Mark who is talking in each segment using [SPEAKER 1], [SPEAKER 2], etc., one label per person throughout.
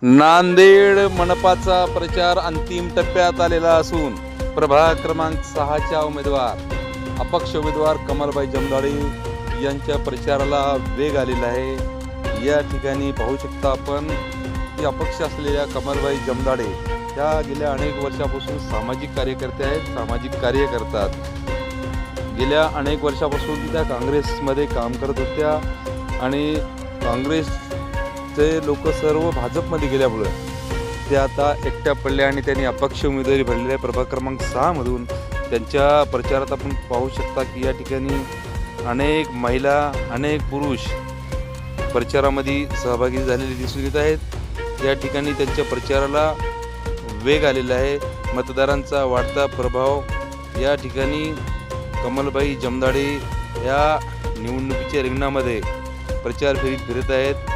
[SPEAKER 1] नांदेड मनपाचा प्रचार अंतिम टप्प्यात आलेला असून प्रभाग क्रमांक 6च्या उमेदवार अपक्ष उमेदवार कमलबाई जमदाडे यांच्या प्रचाराला वेग आलेला आहे। या ठिकाणी पाहू शकता आपण की अपक्ष असलेल्या कमलबाई जमदाडे त्या गेल्या अनेक वर्षापासून सामाजिक कार्यकर्ते आहेत, सामाजिक कार्य करतात। गेल्या अनेक वर्षापासून त्या काँग्रेसमध्ये काम करत होत्या आणि काँग्रेसचे लोक सर्व भाजपमध्ये गेल्यामुळे ते आता एकट्या पडल्या आणि त्यांनी अपक्ष उमेदवारी भरलेली आहे। प्रभाग क्रमांक 6 मधून त्यांच्या प्रचारात आपण पाहू शकता की या ठिकाणी अनेक महिला, अनेक पुरुष प्रचारामध्ये सहभागी झालेले दिसून येत आहेत। या ठिकाणी त्यांच्या प्रचाराला वेग आलेला आहे। मतदारांचा वाढता प्रभाव या ठिकाणी कमलबाई जमदाडे या निवडणुकीच्या रिंगणामध्ये प्रचार फेरीत फिरत आहेत।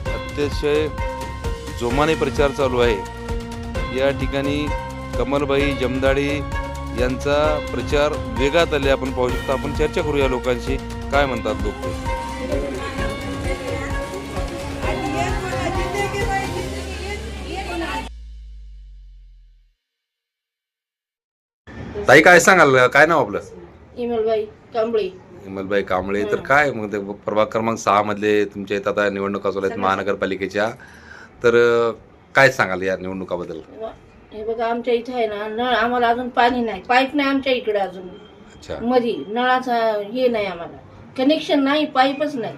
[SPEAKER 1] अतिशय जोमाने प्रचार चालू आहे। या ठिकाणी कमलबाई जमदाडे यांचा प्रचार वेगात आले आपण पाहू शकता। आपण चर्चा करूया लोकांशी, काय म्हणतात लोक ते। ताई काय सांगाल, काय नाव आपलं?
[SPEAKER 2] इमलबाई कांबळे।
[SPEAKER 1] इमलबाई कांबळे, तर काय मग ते प्रभाग क्रमांक 6 मधले तुमच्या इथं आता निवडणुका चालू आहेत महानगरपालिकेच्या, तर काय सांगाल या निवडणुकाबद्दल?
[SPEAKER 2] हे बघा, आमच्या इथे आहे ना नळ, आम्हाला अजून पाणी नाही, पाईप नाही आमच्या इकडे अजून।
[SPEAKER 1] अच्छा,
[SPEAKER 2] मध्ये नळाचा हे नाही, आम्हाला कनेक्शन नाही, पाईपच नाही।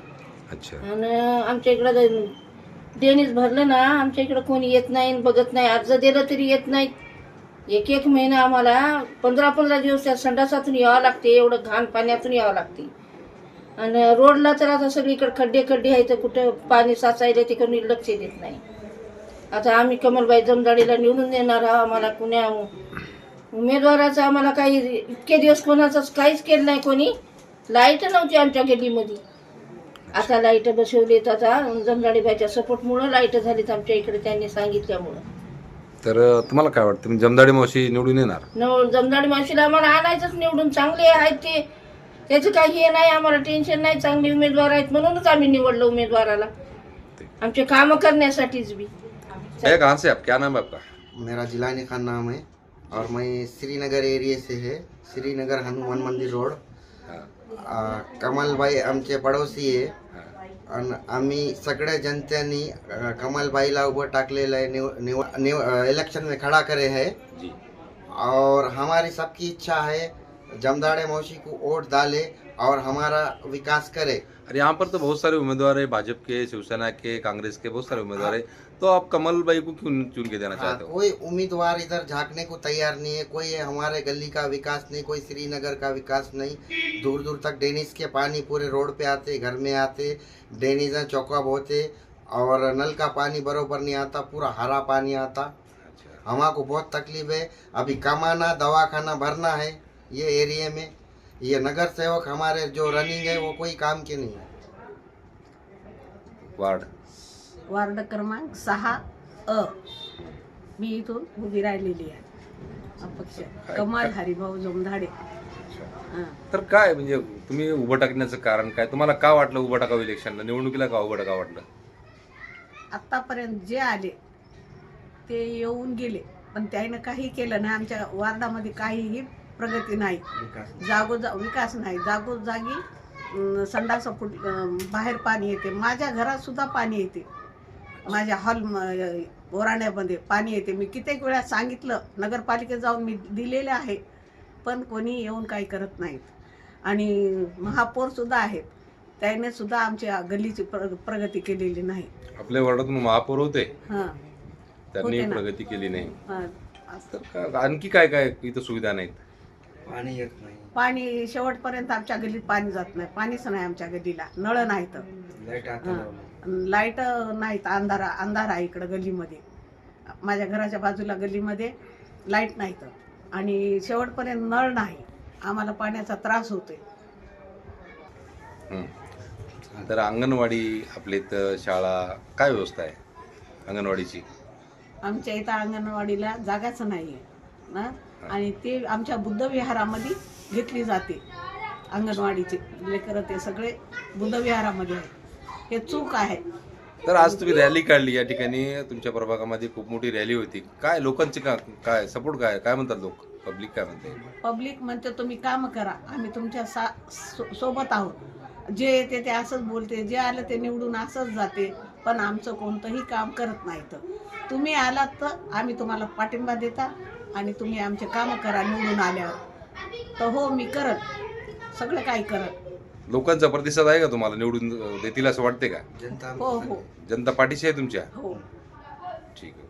[SPEAKER 1] अच्छा,
[SPEAKER 2] आणि आमच्या इकडे देणीच भरलं ना, आमच्या इकडे कोणी येत नाही, बघत नाही, अर्ज दिलं तरी येत नाही। एक महिना आम्हाला 15 दिवस त्या संडासातून यावं लागते, एवढं घाण पाण्यातून यावं लागते। आणि रोडला तर आता सगळीकडे खड्डे आहेत, तर कुठं पाणी साचायला ते कोणी लक्ष देत नाही। आता आम्ही कमलबाई जमदाडेला निवडून देणार आहोत। आम्हाला कुण्या उमेदवाराचं आम्हाला काही इतके दिवस कोणाचंच काहीच केलं नाही। कोणी लाईट नव्हती आमच्या गल्लीमध्ये, आता लाईट बसवलीत। आता जमदाडेबाईच्या सपोर्टमुळं लाईट झालीत आमच्या इकडे, त्यांनी सांगितल्यामुळं।
[SPEAKER 1] तर तुम्हाला काय वाटतं, तुम्ही जमदाडे मावशी निवडून येणार?
[SPEAKER 2] जमदाडे मावशीला आम्हाला आणायचंच निवडून, चांगले आहेत ते, त्याचं काही हे नाही, आम्हाला टेन्शन नाही, चांगले उमेदवार आहेत म्हणूनच आम्ही निवडलो उमेदवाराला, आमचे काम करण्यासाठीच भी।
[SPEAKER 1] कहाँ से आप, क्या नाम है आपका?
[SPEAKER 3] मेरा जिलानी खान नाम है और मैं श्रीनगर एरिया से है, श्रीनगर हनुमान मंदिर रोड। कमलबाई आमचे पडोसी आहे आणि आम्ही सगळ्या जनतेने कमलबाईला उभं टाकलेलं है, इलेक्शन में खड़ा करे है
[SPEAKER 1] जी।
[SPEAKER 3] और हमारी सबकी इच्छा है जमदाड़े मौसी को वोट डाले और हमारा विकास करे।
[SPEAKER 1] और यहाँ पर तो बहुत सारे उम्मीदवार है, भाजपा के, शिवसेना के, कांग्रेस के बहुत सारे उम्मीदवार है, तो आप कमलबाई को क्यों चुन के देना चाहते हो?
[SPEAKER 3] कोई उम्मीदवार इधर झांकने को तैयार नहीं है, कोई हमारे गली का विकास नहीं, कोई श्रीनगर का विकास नहीं। दूर दूर तक डेनिस के पानी पूरे रोड पे आते, घर में आते, डेनिस चौका बोते और नल का पानी बरोबर नहीं आता, पूरा हरा पानी आता। हमको बहुत तकलीफ है, अभी कमाना, दवाखाना भरना है ये एरिया में। ये नगर सेवक हमारे जो रनिंग है वो कोई काम के नहीं है।
[SPEAKER 4] वार्ड क्रमांक 6 मी इथून उभी राहिलेली आहे, अपक्ष कमल हरिभाऊ जमदाडे।
[SPEAKER 1] तर काय म्हणजे तुम्ही उभं टाकण्याचं कारण काय, तुम्हाला का वाटलं उभं टाकावं इलेक्शनला, निवडणुकीला का उभं टाकावं वाटलं?
[SPEAKER 4] आतापर्यंत जे आले ते येऊन गेले, पण त्याने काही केलं नाही। आमच्या वार्डामध्ये काहीही प्रगती नाही, विकास नाही। जागोजागी संडास बाहेर पाणी येते, माझ्या घरात सुद्धा पाणी येते, माझ्या हॉल ओराण्यामध्ये पाणी येते। मी कित्येक वेळा सांगितलं, नगरपालिकेत जाऊन मी दिलेले आहे, पण कोणी येऊन काही करत नाहीत। आणि महापौर सुद्धा आहेत, त्याने सुद्धा आमच्या गल्लीची प्रगती केलेली नाही।
[SPEAKER 1] आपल्या वार्डातून महापौर होते, त्यांनी
[SPEAKER 4] ना।
[SPEAKER 1] प्रगती केली नाही, तर आणखी काय काय इथं सुविधा नाहीत?
[SPEAKER 3] पाणी येत नाही,
[SPEAKER 4] पाणी शेवटपर्यंत आमच्या गल्लीत पाणी जात नाही, पाणीच नाही आमच्या गल्लीला, नळ नाहीत, लाईट नाहीत, अंधार आहे इकडं गल्लीमध्ये, माझ्या घराच्या बाजूला गल्लीमध्ये लाईट नाहीत आणि शेवटपर्यंत नळ नाही, आम्हाला पाण्याचा त्रास होतोय।
[SPEAKER 1] तर अंगणवाडी, आपल्या इथं शाळा, काय व्यवस्था आहे अंगणवाडीची?
[SPEAKER 4] आमच्या इथं अंगणवाडीला जागाच नाही आहे ना, आणि ते आमच्या बुद्धविहारामध्ये घेतली जाते। अंगणवाडीचे लेकरं ते सगळे बुद्धविहारामध्ये आहेत, हे चूक आहे।
[SPEAKER 1] तर आज तुम्ही रॅली काढली या ठिकाणी, तुमच्या प्रभागामध्ये खूप मोठी रॅली होती. काय लोकांचे काय सपोर्ट काय म्हणतात लोक, पब्लिक काय म्हणते?
[SPEAKER 4] पब्लिक म्हणते तुम्ही काम करा, आम्ही तुमच्या सोबत आहोत. जे येते ते असंच बोलते, जे आलं ते निवडून असंच जाते, पण आमचं कोणतंही काम करत नाही. तर तुम्ही आलात तर आम्ही तुम्हाला पाठिंबा देता आणि तुम्ही आमचे कामं करा निवडून आल्यावर. तर हो, मी करत, सगळं काही करत.
[SPEAKER 1] लोकांचा प्रतिसाद आहे का तुम्हाला, निवडून देतील असं वाटते का?
[SPEAKER 3] जनता
[SPEAKER 4] हो हो
[SPEAKER 1] जनता पाठीशी आहे तुमच्या?
[SPEAKER 4] हो.
[SPEAKER 1] ठीक आहे.